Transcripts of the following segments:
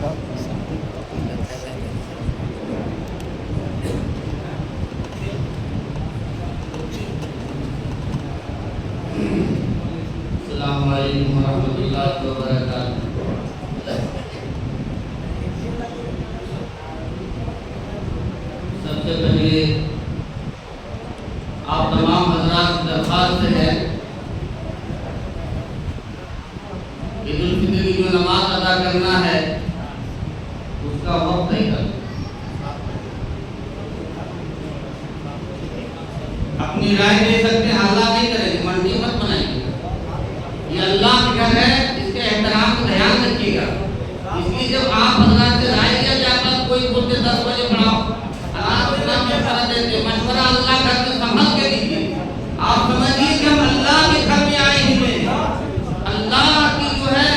السلام علیکم ورحمۃ اللہ وبرکاتہ۔ سب سے پہلے آپ تمام حضرات کی درخواست ہے عید الفطر کی جو نماز ادا کرنا ہے اس کا وقت طے کریں۔ اپنی رائے دے سکتے ہیں، حلہ نہیں کریں گے، منڈی مت بنائیں گے۔ یہ اللہ کا گھر ہے، اس کے احترام کا دھیان رکھیے گا۔ اس لیے جب آپ حضرات سے رائے لیا جاتا ہے، کوئی بولتے 10 بجے پڑھاؤ، مشورہ دیتے، مشورہ اللہ گھر میں سنبھل کے دیجیے۔ آپ سمجھیے کہ ہم اللہ کے گھر میں آئے ہوئے ہیں، اللہ کی جو ہے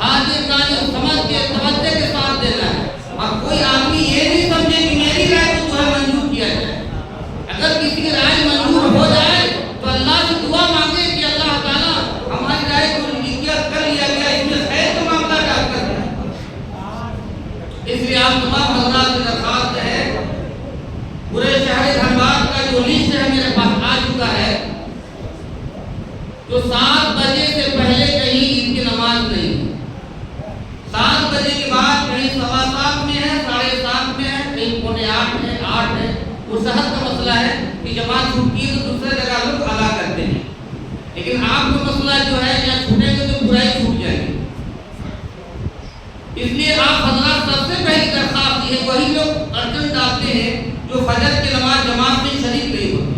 حاضر ناظر سمجھ کے توجہ کے ساتھ دینا ہے، اور کوئی آدمی یہ نہیں سمجھے کہ میری رائے کو جو ہے منظور کیا جائے۔ اگر کسی کی رائے منظور ہو جائے تو اللہ سے دعا مانگے کہ اللہ تعالیٰ ہماری رائے کو کر لیا گیا، اس میں خیر کا معاملہ ڈال کر دیں۔ اس لیے آپ تمام حضرات سے درخواست ہے، پورے شہر دھنباد کا جو لسٹ ہے میرے پاس آ چکا ہے، جو 7 بجے سے پہلے کہیں عید کی نماز نہیں، 7 بجے کے بعد کہیں 7:15 میں ہے، 7:30 میں ہے، کہیں 7:45 ہے، 8 ہے۔ وہ صحت کا مسئلہ ہے کہ جماعت چھوٹتی ہے تو دوسرے جگہ لوگ ادا کرتے ہیں، لیکن آپ کا مسئلہ جو ہے یا چھوٹے گے تو برائی چھوٹ جائے گی۔ اس لیے آپ حضرات سب سے پہلی درخواست یہ وہی لوگ ارجن ڈالتے ہیں جو فجر کی نماز جماعت میں شریک نہیں ہوتے،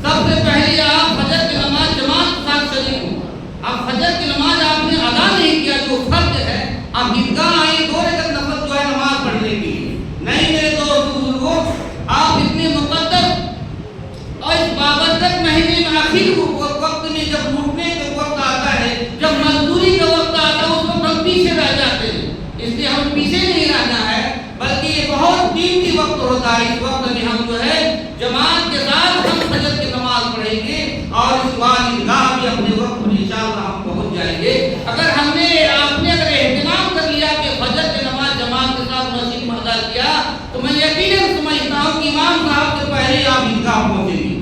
سب سے پہلے آپ فجر کی نماز جماعت کے ساتھ شریک ہوں۔ اب فجر کی نماز آپ نے ادا نہیں کیا جو فرض ہے، آپ عیدگاہ آئیں 2 رکعت نفل جو ہے نماز پڑھنے کے لیے نہیں۔ میرے دوست بزرگوں، آپ اتنے مقدس اور اس بابرکت مہینے میں آخر وقت میں جب لوٹنے کا وقت آتا ہے، جب مزدوری کا وقت آتا ہے، اس وقت ہم پیچھے رہ جاتے ہیں۔ اس لیے ہم پیچھے نہیں رہنا ہے، بلکہ یہ بہت قیمتی وقت ہوتا ہے۔ اس وقت میں ہم جو ہے جماعت کے ساتھ ہم فجر کی نماز پڑھیں گے، اور اس بار عیدگاہ بھی اپنے وقت پر انشاءاللہ ہم پہنچ جائیں گے۔ اگر ہم نے آپ نے اگر اہتمام کر لیا کہ فجر کی نماز جماعت کے ساتھ مسجد میں ادا کیا، تو میں یقیناً سمجھتا ہوں کہ امام صاحب سے پہلے آپ عیدگاہ پہنچیں گے۔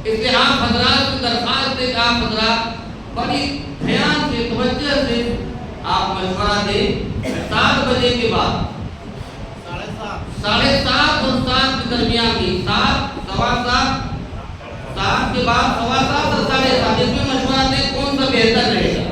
اس لیے آپ حضرات کی درخواست ہے کہ آپ حضرات بڑی دھیان سے توجہ سے آپ مشورہ دیں۔ 7 بجے کے بعد 7:30 اور 7 کے درمیان میں 7 سوا 7 کے بعد 7:15 اور 7:30 اس میں مشورہ دیں کون سا بہتر رہے گا۔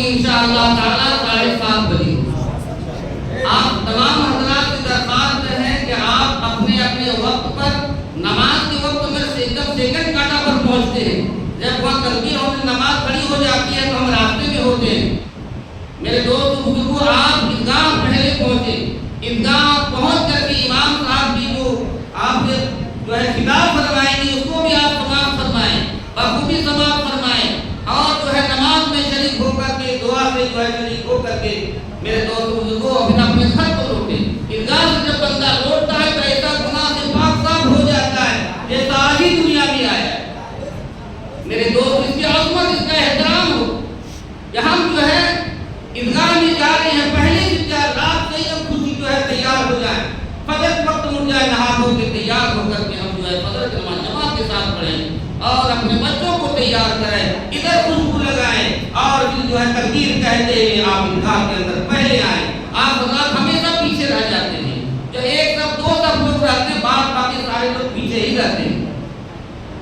انشاءاللہ تعالیٰ 7:30 بجے آپ تمام حضرات کی درخواست ہے کہ آپ اپنے اپنے وقت پر نماز کے وقت میں سیکنڈ کاٹا پر پہنچتے ہیں۔ جب وقت تلقین ہوتی نماز کھڑی ہو جاتی ہے تو ہم راستے میں ہوتے ہیں۔ میرے دوست بزرگوں، آپ عیدگاہ پہلے پہنچے، عیدگاہ پہنچ کر کے امام صاحب کی جو آپ سے جو ہے خطاب فرمائیں گے اس کو بھی آپ تمام فرمائیں، بخوبی سماعت فرمائیں، اور جو ہے نماز میں شریک ہو کر کے دعا سے جو ہے شریک ہو کر کے میرے دوست بزرگوں اپنے اپنے گھر کو لوٹے۔ عیدگاہ سے جب بندہ لوٹتا ہے تو ایسا گناہ سے پاک صاف ہو جاتا ہے جیسا آج ہی دنیا میں آیا ہے۔ میرے دوست، اس کی عظمت، اس کا احترام ہو کہ ہم جو ہے عیدگاہ میں جا رہے ہیں، پہلے سے 4 رات سے ہی ہم خوشی جو ہے تیار ہو جائیں، فجر وقت اٹھ جائے، نہا دھو کے تیار ہو کر کے ہم جو ہے فجر کی نماز جماعت کے ساتھ پڑھیں اور اپنے بچوں کو تیار کریں، ادھر خوشبو لگائیں، اور پھر جو ہے تکبیر کہتے ہیں آپ عیدگاہ کے اندر پہلے آئیں۔ آپ حضرات ہمیشہ پیچھے رہ جاتے ہیں، جو 1 صف 2 صف لوگ رہتے ہیں، باقی سارے لوگ پیچھے ہی رہتے ہیں،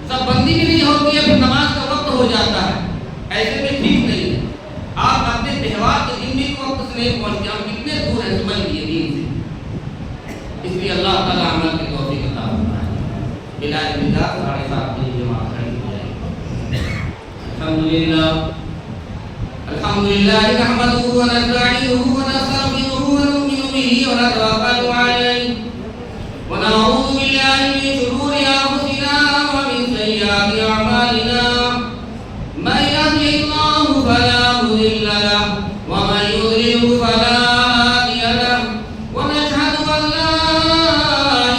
سب بندی بھی نہیں ہوتی ہے، پھر نماز کا وقت ہو جاتا ہے، ایسے میں ٹھیک نہیں ہے۔ آپ اپنے تہوار کے دن بھی وقت سے نہیں پہنچتے، ہم کتنے دور ہیں سمجھ لیے دین سے۔ اس لیے اللہ تعالیٰ عمل کی توفیق عطا فرمائے۔ بلا ابتدا 7:30 بجے جماعت کھڑی ہو جائے گی۔ الحمد لله نحمده ونستعينه ونستغفره ونؤمن به ونتوكل عليه ونعوذ بالله من شرور انفسنا ومن سيئات اعمالنا من يهده الله فلا مضل له ومن يضلل فلا هادي له ونشهد ان لا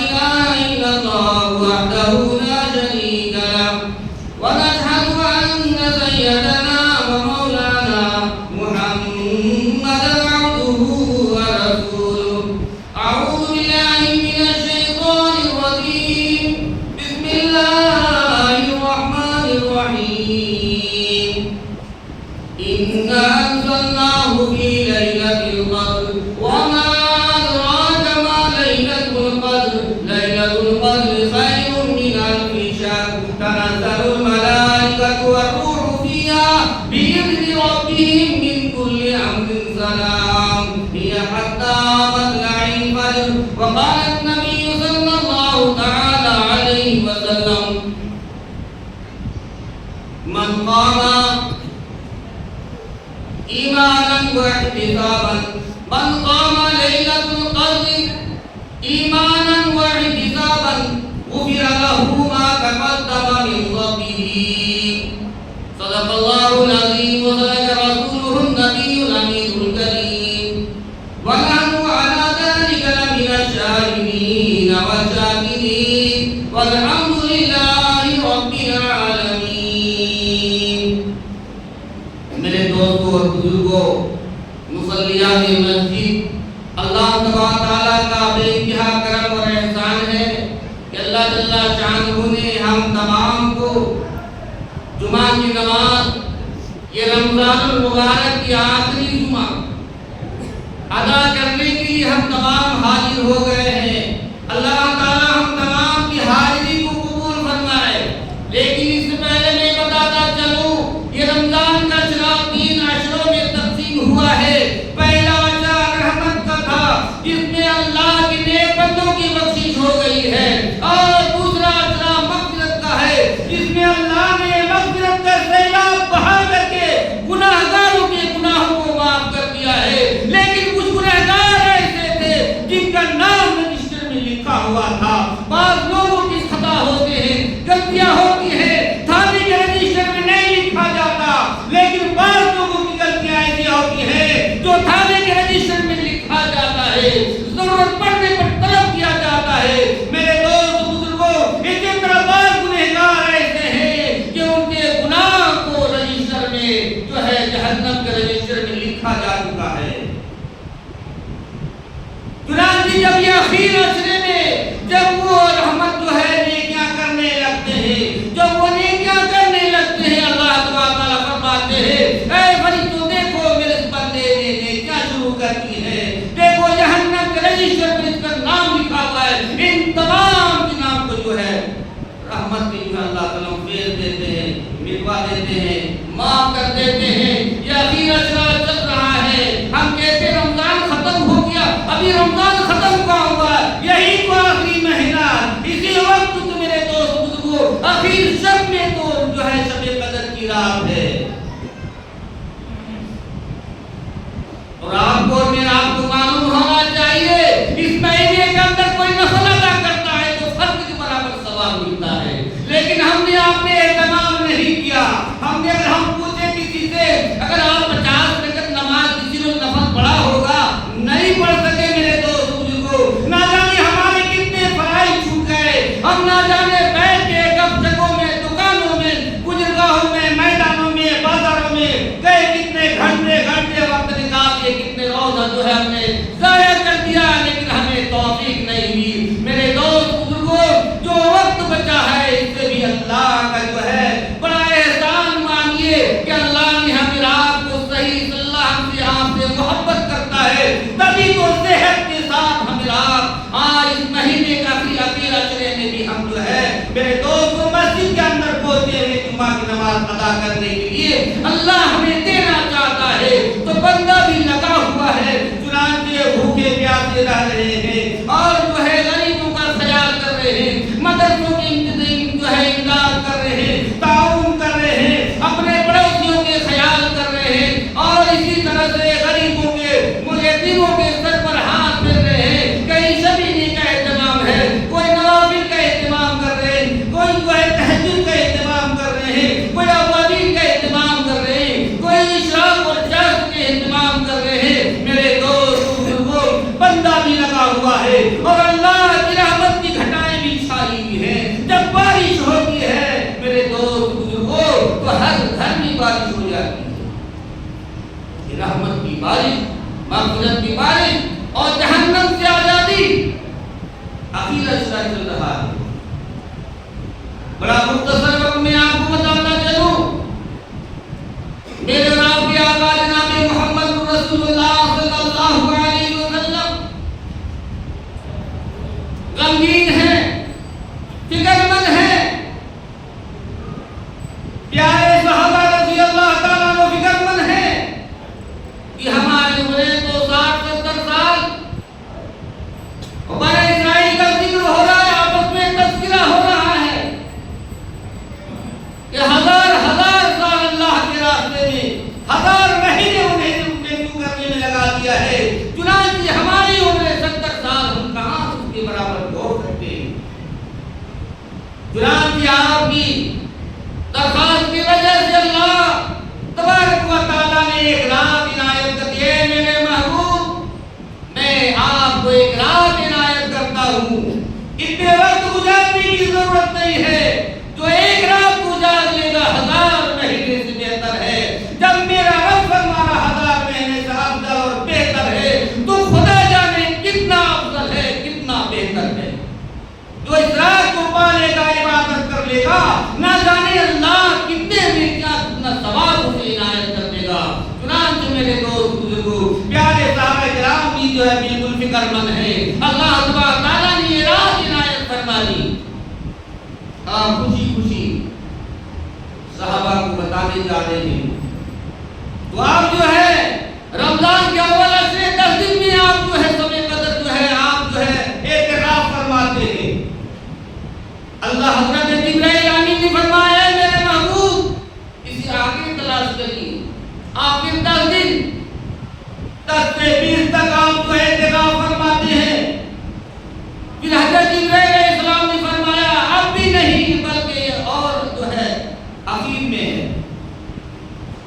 اله الا الله وحده لا شريك له ونشهد ان سيدنا ومولانا محمدا عبده ورسوله. اعوذ بالله من الشيطان الرجيم. بسم الله الرحمن الرحيم. إنا أنزلناه في ليلة القدر وما أدراك ما ليلة القدر. ليلة القدر خير من ألف شهر. تنزل الملائكة والروح فيها بإذن ربهم من كل أمر سلام هي حتى مطلع الفجر. وقال النبي صلى الله تعالى عليه وسلم من قام إيمانا واحتسابا من قام ليلة القدر إيمانا واحتسابا غفر له ما تقدم من ذنبه. صدق الله العظيم وصدق رسوله النبي الأمين الكريم ونحن على ذلك لمن الشاهدين والشاكرين والحمد لله رب العالمين. میرے دوستوں اور بزرگوں، مصلیان مسجد، اللہ تبارک تعالیٰ کا بے انتہا کرم اور احسان ہے کہ اللہ جل شانہ نے ہم تمام کو جمعہ کی نماز، یہ رمضان المبارک کی آخری جمعہ ادا کرنے کے لیے ہم تمام حاضر ہو گئے ہیں. اللہ تعالیٰ ہم تمام کی حاضری کو قبول فرمائے. لیکن اس سے پہلے میں بتاتا چلوں، یہ رمضان کا چراغ 3 عشروں میں تقسیم ہوا ہے. پہلا عشرہ رحمت کا تھا جس میں اللہ کے نیک بندوں کی بخشش ہو گئی ہے، اور دوسرا عشرہ مغفرت کا ہے جس میں اللہ نے مغفرت کا سیلاب بہا کر کے گناہگاروں کے گناہوں کو معاف کر دیا ہے. لیکن کچھ گنہگار ایسے تھے جن کا نام رجسٹر میں لکھا ہوا تھا. بعض لوگوں کی خطا ہوتے ہیں، غلطیاں ہوتی ہیں، تھانے کے رجسٹر میں نہیں لکھا جاتا. لیکن بعض لوگوں کی غلطیاں ایسی ہوتی ہیں جو تھانے کے رجسٹر میں لکھا جاتا ہے، ضرورت پڑنے پر طلب کیا جاتا ہے. میرے دوست بزرگوں، اسی طرح بعض گنہگار ایسے ہیں کہ ان کے گناہ کو رجسٹر میں جو ہے جہنم کے رجسٹر میں لکھا جا چکا ہے. چنانچہ جب یہ اخیر عشرے میں جب وہ رحمت جو ہے نیکیاں کرنے لگتے ہیں، جب وہ نیکیاں کرنے لگتے ہیں، اللہ تبارک تعالیٰ فرماتے ہیں اے فرشتوں دیکھو میرے اس بندے نے نیکیاں شروع کر دی ہیں، دیکھو جہنم کے رجسٹر میں اس کا نام لکھا ہوا ہے. ان تمام کے نام کو جو ہے رحمت میں جو اللہ تعالیٰ پھیر دیتے ہیں، مٹوا دیتے ہیں، معاف کر دیتے ہیں. یہ اخیر عشرہ چل رہا ہے. ہم کہتے ہیں رمضان ختم ہو گیا، ابھی رمضان ختم ہوا ہوا، یہی تو آخری مہینہ. اسی وقت تو میرے دوست بزرگوں اخیر شب میں تو جو ہے شب قدر کی رات ہے. اور آپ کو اور میرا آپ کو معلوم ہونا چاہیے اس مہینے کے اندر کوئی نفل ادا کرتا ہے تو فرض کے برابر ثواب ملتا ہے. لیکن ہم نے آپ نے اہتمام نہیں کیا. ہم نے اگر ہم پوچھیں کسی سے اگر آپ 50 رکعت نماز کسی نے نفل پڑھا ہوگا، نہیں پڑھ سکے میرے دوست بزرگوں. نہ جانے ہمارے کتنے فرائض چھوٹ گئے. ہم نہ جانے بیٹھ کے گپ شپوں میں، دکانوں میں، گزرگاہوں میں، میدانوں میں، بازاروں میں گئے کتنے گھنٹے وقت نکال کے کتنے روزہ جو ہے ہم نے ضائع کر دیا، لیکن ہمیں توفیق نہیں ہوئی. میرے دوست بزرگوں، جو وقت بچا ہے اس سے بھی اللہ کا جو ہے بڑا احسان مانیے کہ اللہ نے ہمیں آپ کو صحیح اللہ ہم سے آپ سے محبت کرتا ہے. تبھی تو صحت کے ساتھ ہمیں آپ اس مہینے کا اخیر عشرے میں بھی ہم جو ہے میرے دوستوں مسجد کے اندر پہنچے ہوئے جمعہ کی نماز ادا کرنے کے لیے اللہ ہمیں دینا چاہتا ہے. تو بندہ بھی لگا ہوا ہے. چنانچہ بھوکے پیاسے رہ رہے ہیں اور جو ہے غریبوں کا خیال کر رہے ہیں، مدرسوں کی جو ہے امداد کر رہے ہیں، تعاون کر رہے ہیں، اپنے بڑوں تو ہر گھر میں بارش ہو جاتی ہے، رحمت کی بارش، مغفرت کی بارش اور جہنم سے آزادی۔ اخیرا شرح چل رہا ہے، بڑا مختصر وقت میں آپ کو بتاتا چلوں، میرے اور آپ کے آقا جناب محمد رسول اللہ صلی اللہ علیہ وسلم غمگین ہیں، فکر مند ہیں، پیارے صحابہ رضی اللہ تعالیٰ عنہ فکر مند ہیں کہ ہماری عمریں تو 60-70 سال، ہمارے اسرائیل کا ذکر ہو رہا ہے، آپس میں تذکرہ ہو رہا ہے کہ ہزار سال اللہ کے راستے میں، 1000 مہینے انہیں کیوں کرنے میں لگا دیا ہے، چنانچہ ہماری عمریں 70 سال، ہم کہاں اس کے برابر دوڑ سکتے ہیں۔ چنانچہ آپ کی درخواست کی وجہ سے اللہ تبارک و تعالیٰ نے ایک رات عنایت کر دی ہے، میرے محبوب میں آپ کو ایک رات عنایت کرتا ہوں، اتنے وقت گزارنے کی ضرورت نہیں ہے، جو ایک رات گزار لے گا 1000 مہینے سے بہتر ہے۔ جب میرا رب فرما رہا 1000 مہینے سے افضل اور بہتر ہے، تو خدا جانے کتنا افضل ہے، کتنا بہتر ہے۔ جو اس رات کو پالے گا، عبادت کر لے گا، نہ جانے اللہ کتنے میں کتنا ثواب اسے عنایت کر دے گا۔ چنانچہ میرے دوست بزرگوں، پیارے صحابہ کرام بھی جو ہے بالکل فکر مند ہے، اللہ تبارک تعالیٰ نے یہ رات عنایت فرما دی۔ آپ خوشی صحابہ کو بتانے جا رہے ہیں، تو آپ جو ہے رمضان کے اول سے 10 دن میں آپ جو ہے شب قدر جو ہے آپ جو ہے اعتراف فرماتے ہیں۔ اللہ حضرت جبرائیل امین نے فرمایا ہے میرے محبوب اسے آگے تلاش کریے، آپ کے 10 دن 10 سے 20 تک آپ جو ہے اعتراف فرماتے ہیں۔ پھر حضرت جبرائیل علیہ السلام نے فرمایا اب بھی نہیں بلکہ اور جو ہے اخیر میں ہے۔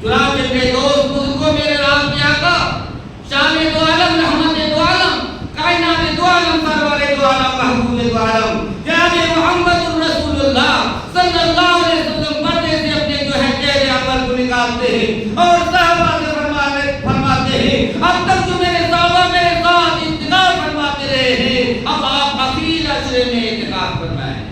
چنانچہ میرے دوست بزرگوں، میرے رام کے آقا شان دو عالم، رحمت دو عالم، کائنات دو عالم، سرور دو عالم، محبوب دو عالم جناب محمد رسول اللہ صلی اللہ علیہ وسلم پردے سے اپنے جو ہے چہرے انور کو نکالتے ہیں اور صحابہ سے فرماتے ہیں اب تک جو میرے صحابہ میرے ساتھ انتظار فرماتے رہے ہیں، اب آپ اخیر عشرے میں اعتکاف فرمائیں۔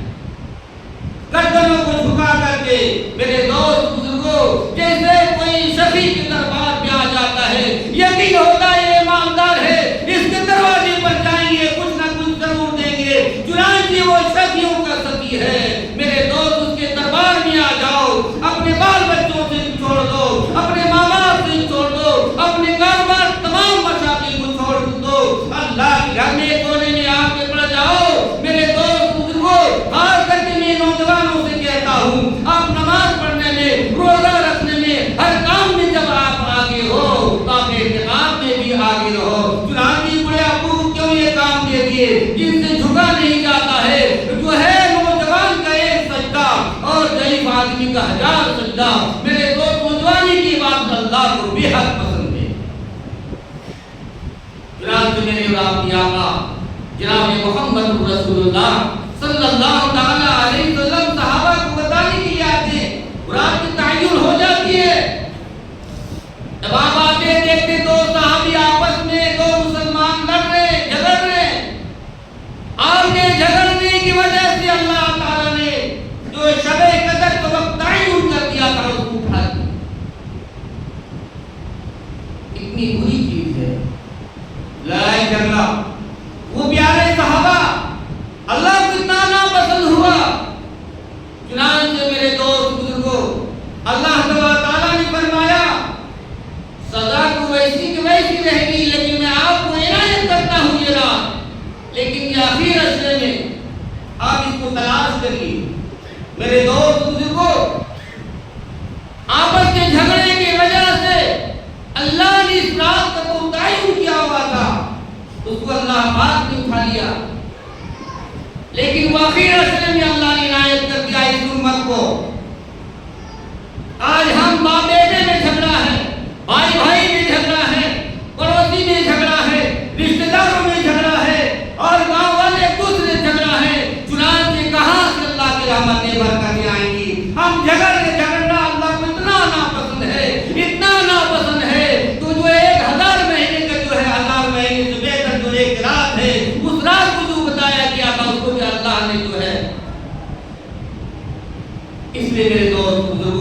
گردنوں کو جھکا کر کے میرے دوست بزرگوں، جیسے کوئی شفیع کے دربار پہ آ جاتا ہے، یقین ہوتا ہے ایماندار ہے، اس کے دروازے پر جائیں گے کچھ نہ کچھ ضرور دیں گے، چنانچہ وہ شفیعوں کا شفیع ہے۔ میرے دوست اس کے دربار میں آ جاؤ، اپنے بال بچوں سے چھوڑ دو، اپنے ماں باپ سے چھوڑ دو، اپنے کاروبار تمام مشاغل کو چھوڑ دو، اللہ کے گھر میں کونے میں آ کے پڑ جاؤ۔ میرے دوست بزرگوں، خاص کر کے میں نوجوانوں سے کہتا ہوں، آپ نماز پڑھنے میں، روزہ رکھنے میں، ہر کام میں جب آپ آگے ہو تو آپ اعتکاف میں بھی آگے رہو۔ چنانچہ بڑے ابو کو کیوں یہ کام دے دیے جن سے جھکا نہیں جاتا ہے، جو ہے نوجوان کا ایک سجدہ اور ضعیف آدمی کا 1000 سجدہ۔ میرے دوست نوجوانی کی بات اللہ کو بے حد پسند ہے۔ چنانچہ میرے اور آپ کی آقا جناب محمد رسول اللہ صلی اللہ تعالی علیہ وسلم صحابہ کو بتانے کے لیے آتے ہیں، اور آپ کی تعین ہو جاتی ہے۔ جب آپ آتے دیکھتے تو صحابی آپس میں دو مسلمان لڑ رہے، جھگڑ رہے، آپ کے جھگڑنے کی وجہ سے اللہ تعالیٰ نے جو شب قدر کا وقت تعین کر دیا تھا اس کو اٹھا دیا۔ اتنی بری چیز ہے لڑائی جھگڑا، وہ پیارے صحابہ اللہ کو اتنا ناپسند ہوا۔ چنانچہ میرے دوست بزرگوں، اللہ تعالیٰ نے فرمایا سزا تو ویسی کہ ویسی رہے گی، لیکن میں آپ کو عنایت کرتا ہوں یہ رات، لیکن یہ آخر عشرے میں آپ اس کو تلاش کریے۔ میرے دوست بزرگوں، آپس کے جھگڑے کی وجہ سے اللہ نے اس رات کا تو تعین کیا ہوا تھا، اس کو اللہ پاک نے اٹھا لیا، لیکن وہ آخر عشرے میں اللہ نے عنایت کر دیا اس امت کو۔ آج ہم باپ بیٹے میں جھگڑا ہے، بھائی بھائی میں جھگڑا ہے، پڑوسی میں جھگڑا ہے، رشتہ داروں میں جھگڑا ہے، اور گاؤں والے دوسرے جھگڑا ہے۔ چنانچہ کہاں سے اللہ کی رحمتیں برکتیں آئیں گی؟ ہم جھگڑنا